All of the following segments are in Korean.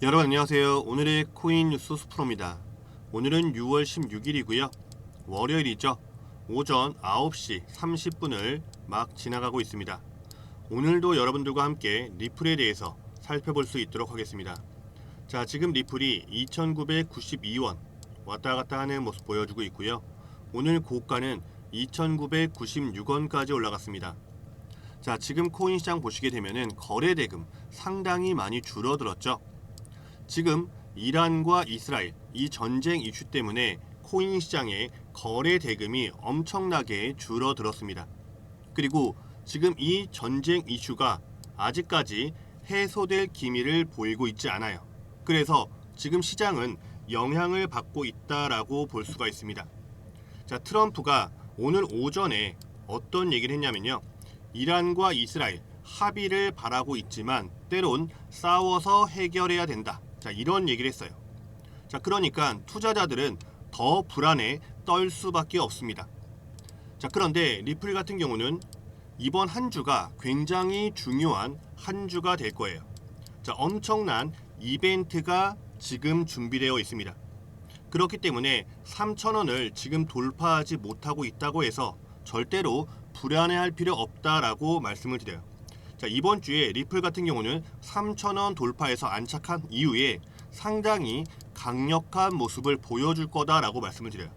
여러분 안녕하세요. 오늘의 코인 뉴스 수프로입니다. 오늘은 6월 16일이고요. 월요일이죠. 오전 9시 30분을 막 지나가고 있습니다. 오늘도 여러분들과 함께 리플에 대해서 살펴볼 수 있도록 하겠습니다. 자, 지금 리플이 2,992원 왔다 갔다 하는 모습 보여주고 있고요. 오늘 고가는 2,996원까지 올라갔습니다. 자, 지금 코인 시장 보시게 되면은 거래 대금 상당히 많이 줄어들었죠. 지금 이란과 이스라엘 이 전쟁 이슈 때문에 코인 시장의 거래 대금이 엄청나게 줄어들었습니다. 그리고 지금 이 전쟁 이슈가 아직까지 해소될 기미를 보이고 있지 않아요. 그래서 지금 시장은 영향을 받고 있다라고 볼 수가 있습니다. 자, 트럼프가 오늘 오전에 어떤 얘기를 했냐면요. 이란과 이스라엘 합의를 바라고 있지만 때론 싸워서 해결해야 된다. 자, 이런 얘기를 했어요. 자, 그러니까 투자자들은 더 불안에 떨 수밖에 없습니다. 자, 그런데 리플 같은 경우는 이번 한 주가 굉장히 중요한 한 주가 될 거예요. 자, 엄청난 이벤트가 지금 준비되어 있습니다. 그렇기 때문에 3,000원을 지금 돌파하지 못하고 있다고 해서 절대로 불안해할 필요 없다라고 말씀을 드려요. 자, 이번 주에 리플 같은 경우는 3,000원 돌파해서 안착한 이후에 상당히 강력한 모습을 보여줄 거다라고 말씀을 드려요.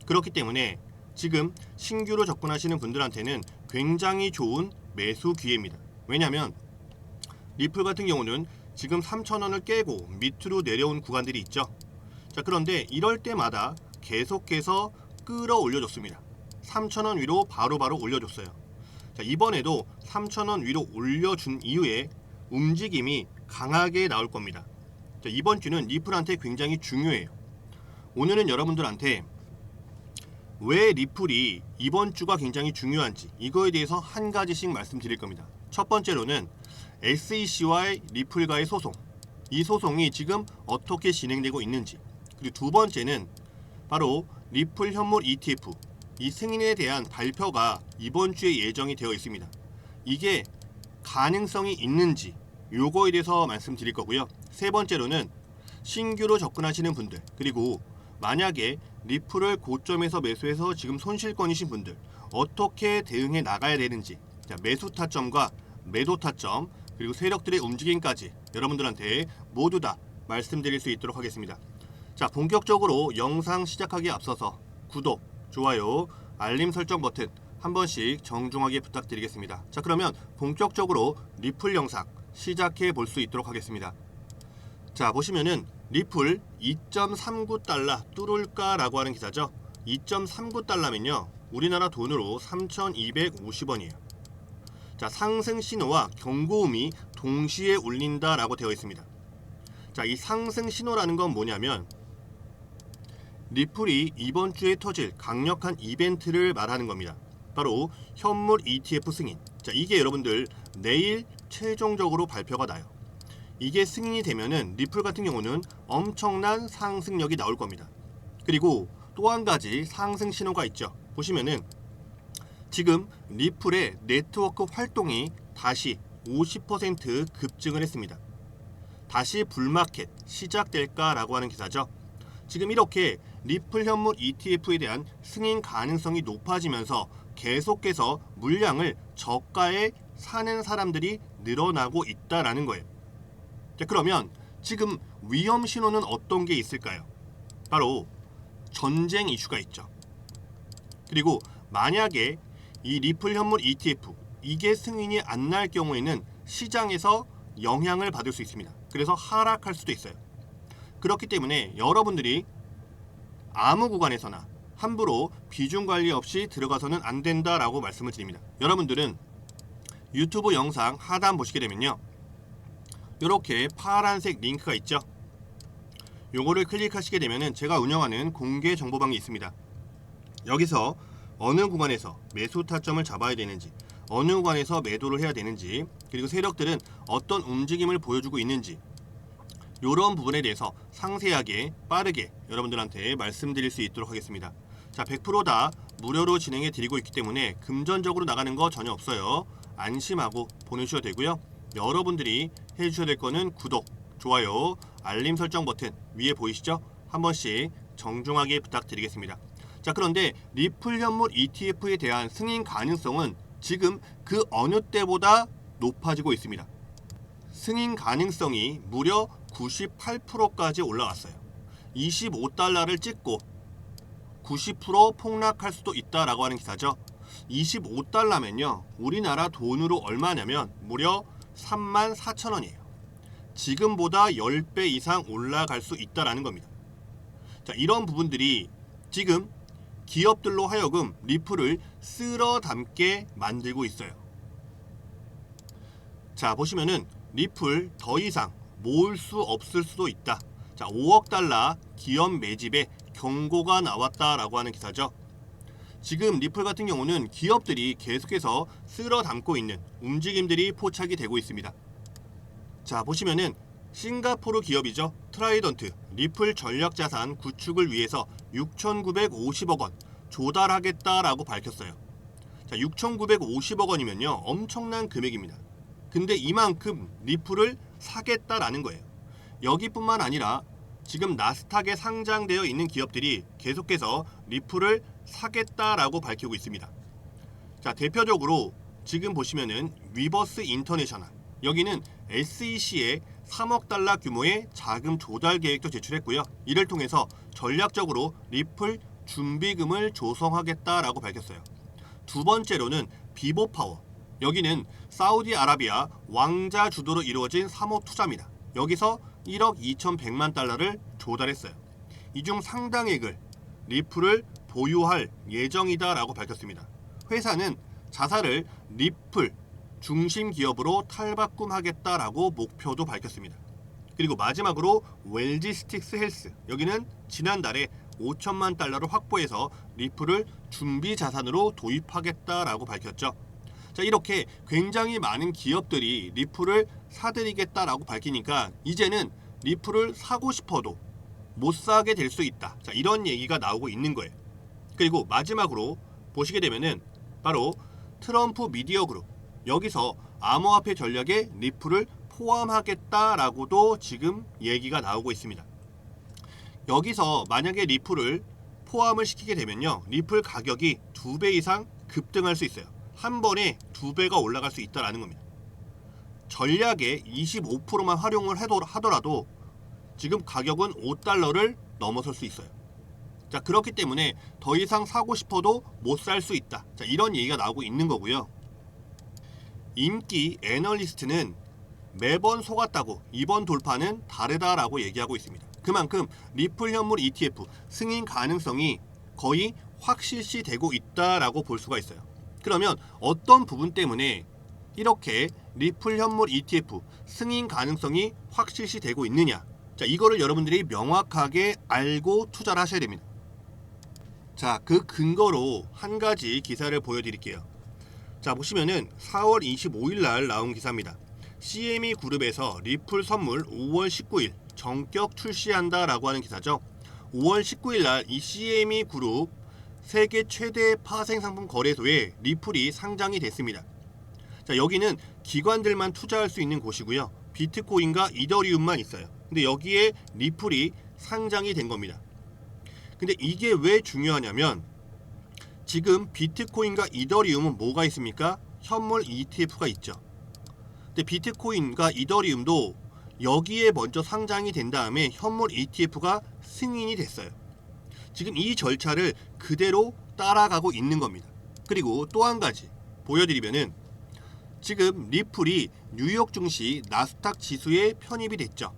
그렇기 때문에 지금 신규로 접근하시는 분들한테는 굉장히 좋은 매수 기회입니다. 왜냐하면 리플 같은 경우는 지금 3,000원을 깨고 밑으로 내려온 구간들이 있죠. 자, 그런데 이럴 때마다 계속해서 끌어올려줬습니다. 3,000원 위로 바로바로 올려줬어요. 자, 이번에도 3,000원 위로 올려준 이후에 움직임이 강하게 나올 겁니다. 자, 이번 주는 리플한테 굉장히 중요해요. 오늘은 여러분들한테 왜 리플이 이번 주가 굉장히 중요한지 이거에 대해서 한 가지씩 말씀드릴 겁니다. 첫 번째로는 SEC와의 리플과의 소송, 이 소송이 지금 어떻게 진행되고 있는지, 그리고 두 번째는 바로 리플 현물 ETF 이 승인에 대한 발표가 이번 주에 예정이 되어 있습니다. 이게 가능성이 있는지 요거에 대해서 말씀드릴 거고요. 세 번째로는 신규로 접근하시는 분들, 그리고 만약에 리플을 고점에서 매수해서 지금 손실권이신 분들 어떻게 대응해 나가야 되는지, 자, 매수 타점과 매도 타점 그리고 세력들의 움직임까지 여러분들한테 모두 다 말씀드릴 수 있도록 하겠습니다. 자, 본격적으로 영상 시작하기에 앞서서 구독, 좋아요, 알림 설정 버튼 한 번씩 정중하게 부탁드리겠습니다. 자, 그러면 본격적으로 리플 영상 시작해 볼 수 있도록 하겠습니다. 자, 보시면은 리플 2.39달러 뚫을까 라고 하는 기사죠. 2.39달러면요 우리나라 돈으로 3,250원이에요. 자, 상승 신호와 경고음이 동시에 울린다 라고 되어 있습니다. 자, 이 상승 신호라는 건 뭐냐면 리플이 이번 주에 터질 강력한 이벤트를 말하는 겁니다. 바로 현물 ETF 승인. 자, 이게 여러분들 내일 최종적으로 발표가 나요. 이게 승인이 되면은 리플 같은 경우는 엄청난 상승력이 나올 겁니다. 그리고 또 한 가지 상승 신호가 있죠. 보시면은 지금 리플의 네트워크 활동이 다시 50% 급증을 했습니다. 다시 불마켓 시작될까라고 하는 기사죠. 지금 이렇게 리플 현물 ETF에 대한 승인 가능성이 높아지면서 계속해서 물량을 저가에 사는 사람들이 늘어나고 있다라는 거예요. 자, 그러면 지금 위험 신호는 어떤 게 있을까요? 바로 전쟁 이슈가 있죠. 그리고 만약에 이 리플 현물 ETF 이게 승인이 안 날 경우에는 시장에서 영향을 받을 수 있습니다. 그래서 하락할 수도 있어요. 그렇기 때문에 여러분들이 아무 구간에서나 함부로 비중 관리 없이 들어가서는 안 된다라고 말씀을 드립니다. 여러분들은 유튜브 영상 하단 보시게 되면요 이렇게 파란색 링크가 있죠. 요거를 클릭하시게 되면은 제가 운영하는 공개 정보방이 있습니다. 여기서 어느 구간에서 매수 타점을 잡아야 되는지, 어느 구간에서 매도를 해야 되는지, 그리고 세력들은 어떤 움직임을 보여주고 있는지 이런 부분에 대해서 상세하게 빠르게 여러분들한테 말씀드릴 수 있도록 하겠습니다. 자, 100% 다 무료로 진행해 드리고 있기 때문에 금전적으로 나가는 거 전혀 없어요. 안심하고 보내주셔도 되고요. 여러분들이 해주셔야 될 거는 구독, 좋아요, 알림 설정 버튼 위에 보이시죠? 한 번씩 정중하게 부탁드리겠습니다. 자, 그런데 리플 현물 ETF에 대한 승인 가능성은 지금 그 어느 때보다 높아지고 있습니다. 승인 가능성이 무려 98%까지 올라왔어요. 25달러를 찍고 90% 폭락할 수도 있다라고 하는 기사죠. 25달러면요, 우리나라 돈으로 얼마냐면 무려 34,000원이에요. 지금보다 10배 이상 올라갈 수 있다라는 겁니다. 자, 이런 부분들이 지금 기업들로 하여금 리플을 쓸어 담게 만들고 있어요. 자, 보시면은 리플 더 이상 모을 수 없을 수도 있다. 자, 5억 달러 기업 매집에 경고가 나왔다라고 하는 기사죠. 지금 리플 같은 경우는 기업들이 계속해서 쓸어 담고 있는 움직임들이 포착이 되고 있습니다. 자, 보시면은 싱가포르 기업이죠. 트라이던트 리플 전략자산 구축을 위해서 6,950억 원 조달하겠다라고 밝혔어요. 자, 6,950억 원이면요, 엄청난 금액입니다. 근데 이만큼 리플을 사겠다라는 거예요. 여기뿐만 아니라 지금 나스닥에 상장되어 있는 기업들이 계속해서 리플을 사겠다라고 밝히고 있습니다. 자, 대표적으로 지금 보시면은 위버스 인터내셔널, 여기는 SEC에 3억 달러 규모의 자금 조달 계획도 제출했고요. 이를 통해서 전략적으로 리플 준비금을 조성하겠다라고 밝혔어요. 두 번째로는 비보파워, 여기는 사우디아라비아 왕자 주도로 이루어진 사모 투자입니다. 여기서 1억 2,100만 달러를 조달했어요. 이 중 상당액을 리플을 보유할 예정이다라고 밝혔습니다. 회사는 자사를 리플 중심 기업으로 탈바꿈하겠다라고 목표도 밝혔습니다. 그리고 마지막으로 웰지스틱스 헬스, 여기는 지난달에 5천만 달러를 확보해서 리플을 준비 자산으로 도입하겠다라고 밝혔죠. 자, 이렇게 굉장히 많은 기업들이 리플을 사들이겠다라고 밝히니까 이제는 리플을 사고 싶어도 못 사게 될 수 있다. 자, 이런 얘기가 나오고 있는 거예요. 그리고 마지막으로 보시게 되면은 바로 트럼프 미디어 그룹, 여기서 암호화폐 전략에 리플을 포함하겠다라고도 지금 얘기가 나오고 있습니다. 여기서 만약에 리플을 포함을 시키게 되면요, 리플 가격이 2배 이상 급등할 수 있어요. 한 번에 2배가 올라갈 수 있다라는 겁니다. 전략의 25%만 활용을 하더라도 지금 가격은 5달러를 넘어설 수 있어요. 자, 그렇기 때문에 더 이상 사고 싶어도 못 살 수 있다. 자, 이런 얘기가 나오고 있는 거고요. 인기 애널리스트는 매번 속았다고 이번 돌파는 다르다라고 얘기하고 있습니다. 그만큼 리플 현물 ETF 승인 가능성이 거의 확실시 되고 있다라고 볼 수가 있어요. 그러면 어떤 부분 때문에 이렇게 리플 현물 ETF 승인 가능성이 확실시 되고 있느냐? 자, 이거를 여러분들이 명확하게 알고 투자를 하셔야 됩니다. 자, 그 근거로 한 가지 기사를 보여드릴게요. 자, 보시면은 4월 25일 날 나온 기사입니다. CME 그룹에서 리플 선물 5월 19일 정격 출시한다라고 하는 기사죠. 5월 19일 날 이 CME 그룹 세계 최대 파생 상품 거래소에 리플이 상장이 됐습니다. 자, 여기는 기관들만 투자할 수 있는 곳이고요. 비트코인과 이더리움만 있어요. 근데 여기에 리플이 상장이 된 겁니다. 근데 이게 왜 중요하냐면 지금 비트코인과 이더리움은 뭐가 있습니까? 현물 ETF가 있죠. 근데 비트코인과 이더리움도 여기에 먼저 상장이 된 다음에 현물 ETF가 승인이 됐어요. 지금 이 절차를 그대로 따라가고 있는 겁니다. 그리고 또 한 가지 보여드리면은 지금 리플이 뉴욕 증시 나스닥 지수에 편입이 됐죠.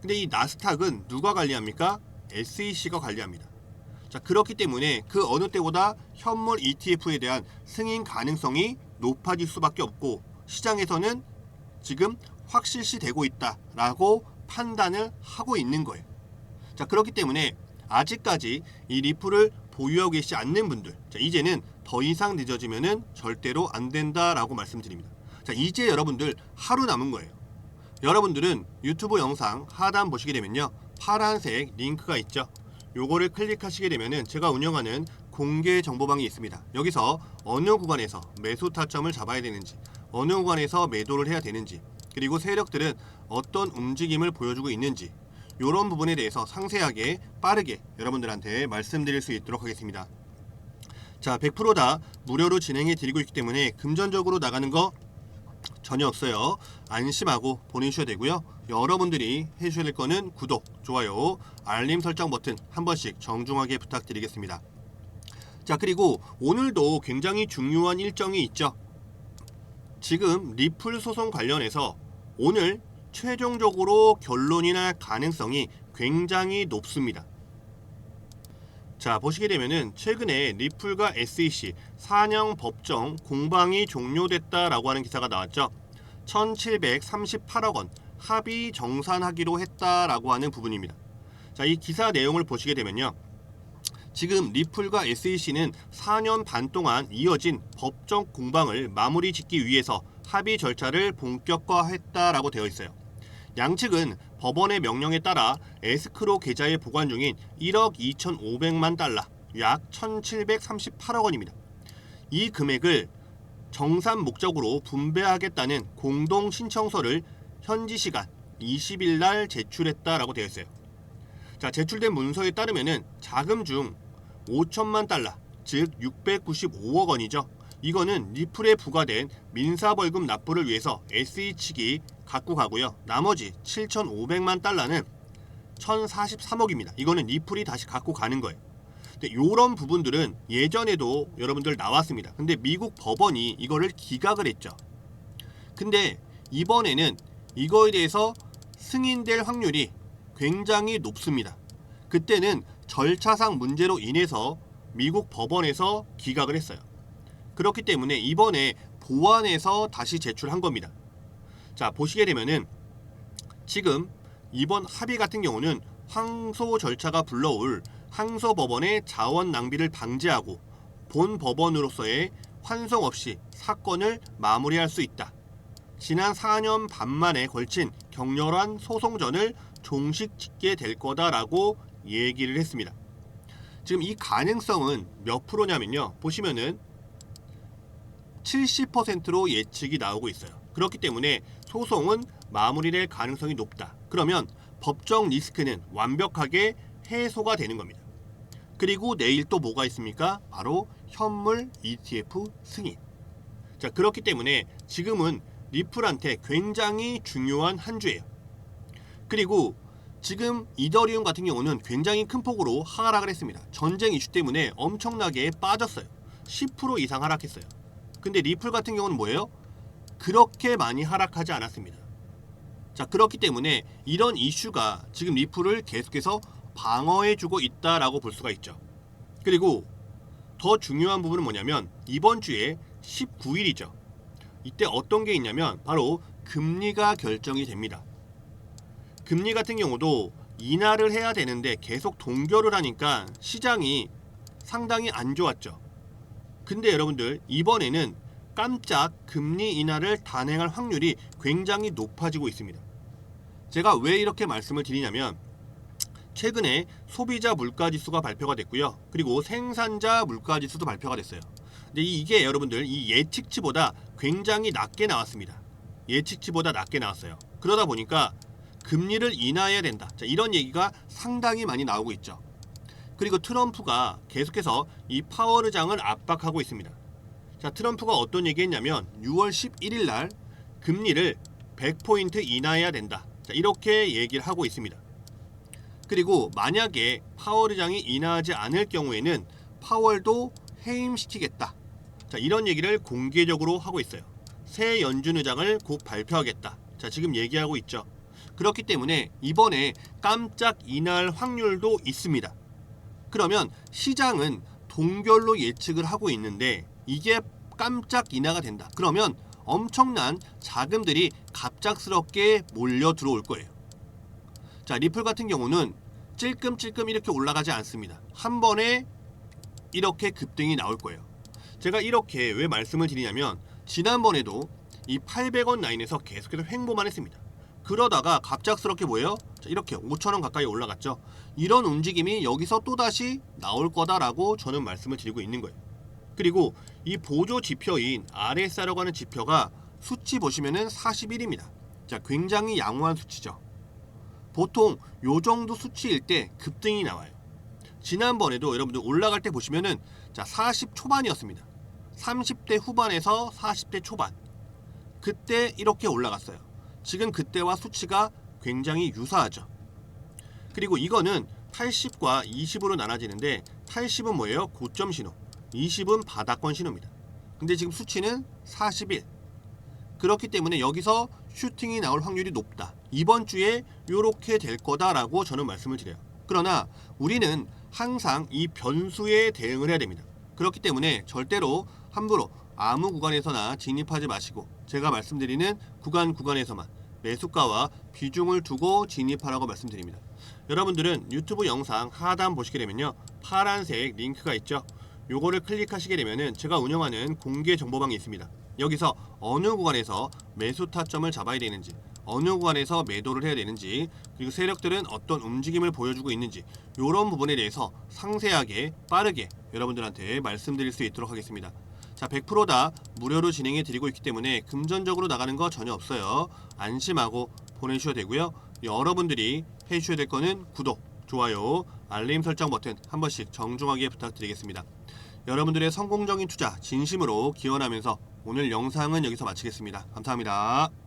근데 이 나스닥은 누가 관리합니까? SEC가 관리합니다. 자, 그렇기 때문에 그 어느 때보다 현물 ETF에 대한 승인 가능성이 높아질 수밖에 없고 시장에서는 지금 확실시 되고 있다라고 판단을 하고 있는 거예요. 자, 그렇기 때문에 아직까지 이 리플을 보유하고 계시지 않는 분들, 자, 이제는 더 이상 늦어지면은 절대로 안 된다라고 말씀드립니다. 자, 이제 여러분들 하루 남은 거예요. 여러분들은 유튜브 영상 하단 보시게 되면요, 파란색 링크가 있죠. 요거를 클릭하시게 되면은 제가 운영하는 공개 정보방이 있습니다. 여기서 어느 구간에서 매수 타점을 잡아야 되는지, 어느 구간에서 매도를 해야 되는지, 그리고 세력들은 어떤 움직임을 보여주고 있는지, 이런 부분에 대해서 상세하게 빠르게 여러분들한테 말씀드릴 수 있도록 하겠습니다. 자, 100% 다 무료로 진행해 드리고 있기 때문에 금전적으로 나가는 거 전혀 없어요. 안심하고 보내주셔야 되고요. 여러분들이 해주셔야 될 거는 구독, 좋아요, 알림 설정 버튼 한 번씩 정중하게 부탁드리겠습니다. 자, 그리고 오늘도 굉장히 중요한 일정이 있죠. 지금 리플 소송 관련해서 오늘 최종적으로 결론이 날 가능성이 굉장히 높습니다. 자, 보시게 되면은 최근에 리플과 SEC 사냥 법정 공방이 종료됐다라고 하는 기사가 나왔죠. 1738억 원 합의 정산하기로 했다라고 하는 부분입니다. 자, 이 기사 내용을 보시게 되면요. 지금 리플과 SEC는 4년 반 동안 이어진 법정 공방을 마무리 짓기 위해서 합의 절차를 본격화했다라고 되어 있어요. 양측은 법원의 명령에 따라 에스크로 계좌에 보관 중인 1억 2,500만 달러, 약 1,738억 원입니다. 이 금액을 정산 목적으로 분배하겠다는 공동 신청서를 현지 시간 20일 날 제출했다라고 되어 있어요. 자, 제출된 문서에 따르면은 자금 중 5천만 달러, 즉 695억 원이죠. 이거는 리플에 부과된 민사벌금 납부를 위해서 SE 측이 갖고 가고요. 나머지 7,500만 달러는 1,043억입니다. 이거는 리플이 다시 갖고 가는 거예요. 근데 이런 부분들은 예전에도 여러분들 나왔습니다. 근데 미국 법원이 이거를 기각을 했죠. 근데 이번에는 이거에 대해서 승인될 확률이 굉장히 높습니다. 그때는 절차상 문제로 인해서 미국 법원에서 기각을 했어요. 그렇기 때문에 이번에 보완해서 다시 제출한 겁니다. 자, 보시게 되면은 지금 이번 합의 같은 경우는 항소 절차가 불러올 항소법원의 자원 낭비를 방지하고 본 법원으로서의 환송 없이 사건을 마무리할 수 있다. 지난 4년 반 만에 걸친 격렬한 소송전을 종식짓게 될 거다라고 얘기를 했습니다. 지금 이 가능성은 몇 프로냐면요. 보시면은 70%로 예측이 나오고 있어요. 그렇기 때문에 소송은 마무리될 가능성이 높다. 그러면 법정 리스크는 완벽하게 해소가 되는 겁니다. 그리고 내일 또 뭐가 있습니까? 바로 현물 ETF 승인. 자, 그렇기 때문에 지금은 리플한테 굉장히 중요한 한 주예요. 그리고 지금 이더리움 같은 경우는 굉장히 큰 폭으로 하락을 했습니다. 전쟁 이슈 때문에 엄청나게 빠졌어요. 10% 이상 하락했어요. 근데 리플 같은 경우는 뭐예요? 그렇게 많이 하락하지 않았습니다. 자, 그렇기 때문에 이런 이슈가 지금 리플을 계속해서 방어해주고 있다라고 볼 수가 있죠. 그리고 더 중요한 부분은 뭐냐면 이번 주에 19일이죠. 이때 어떤 게 있냐면 바로 금리가 결정이 됩니다. 금리 같은 경우도 인하를 해야 되는데 계속 동결을 하니까 시장이 상당히 안 좋았죠. 근데 여러분들 이번에는 깜짝 금리 인하를 단행할 확률이 굉장히 높아지고 있습니다. 제가 왜 이렇게 말씀을 드리냐면 최근에 소비자 물가지수가 발표가 됐고요. 그리고 생산자 물가지수도 발표가 됐어요. 근데 이게 여러분들 이 예측치보다 굉장히 낮게 나왔습니다. 예측치보다 낮게 나왔어요. 그러다 보니까 금리를 인하해야 된다. 자, 이런 얘기가 상당히 많이 나오고 있죠. 그리고 트럼프가 계속해서 이 파월 의장을 압박하고 있습니다. 자, 트럼프가 어떤 얘기했냐면 6월 11일 날 금리를 100포인트 인하해야 된다. 자, 이렇게 얘기를 하고 있습니다. 그리고 만약에 파월 의장이 인하하지 않을 경우에는 파월도 해임시키겠다. 자, 이런 얘기를 공개적으로 하고 있어요. 새 연준 의장을 곧 발표하겠다. 자, 지금 얘기하고 있죠. 그렇기 때문에 이번에 깜짝 인하할 확률도 있습니다. 그러면 시장은 동결로 예측을 하고 있는데 이게 깜짝 인하가 된다. 그러면 엄청난 자금들이 갑작스럽게 몰려 들어올 거예요. 자, 리플 같은 경우는 찔끔찔끔 이렇게 올라가지 않습니다. 한 번에 이렇게 급등이 나올 거예요. 제가 이렇게 왜 말씀을 드리냐면 지난번에도 이 800원 라인에서 계속해서 횡보만 했습니다. 그러다가 갑작스럽게 뭐예요? 자, 이렇게 5,000원 가까이 올라갔죠. 이런 움직임이 여기서 또다시 나올 거다라고 저는 말씀을 드리고 있는 거예요. 그리고 이 보조 지표인 RSI라고 하는 지표가 수치 보시면은 41입니다. 자, 굉장히 양호한 수치죠. 보통 요 정도 수치일 때 급등이 나와요. 지난번에도 여러분들 올라갈 때 보시면은 자 40 초반이었습니다. 30대 후반에서 40대 초반. 그때 이렇게 올라갔어요. 지금 그때와 수치가 굉장히 유사하죠. 그리고 이거는 80과 20으로 나눠지는데 80은 뭐예요? 고점 신호. 20은 바닥권 신호입니다. 근데 지금 수치는 41. 그렇기 때문에 여기서 슈팅이 나올 확률이 높다. 이번 주에 이렇게 될 거다라고 저는 말씀을 드려요. 그러나 우리는 항상 이 변수에 대응을 해야 됩니다. 그렇기 때문에 절대로 함부로 아무 구간에서나 진입하지 마시고 제가 말씀드리는 구간에서만 매수가와 비중을 두고 진입하라고 말씀드립니다. 여러분들은 유튜브 영상 하단 보시게 되면요, 파란색 링크가 있죠. 요거를 클릭하시게 되면은 제가 운영하는 공개 정보방이 있습니다. 여기서 어느 구간에서 매수 타점을 잡아야 되는지, 어느 구간에서 매도를 해야 되는지, 그리고 세력들은 어떤 움직임을 보여주고 있는지, 이런 부분에 대해서 상세하게 빠르게 여러분들한테 말씀드릴 수 있도록 하겠습니다. 자, 100%다 무료로 진행해 드리고 있기 때문에 금전적으로 나가는 거 전혀 없어요. 안심하고 보내주셔도 되고요. 여러분들이 해주셔야 될 거는 구독, 좋아요, 알림 설정 버튼 한 번씩 정중하게 부탁드리겠습니다. 여러분들의 성공적인 투자 진심으로 기원하면서 오늘 영상은 여기서 마치겠습니다. 감사합니다.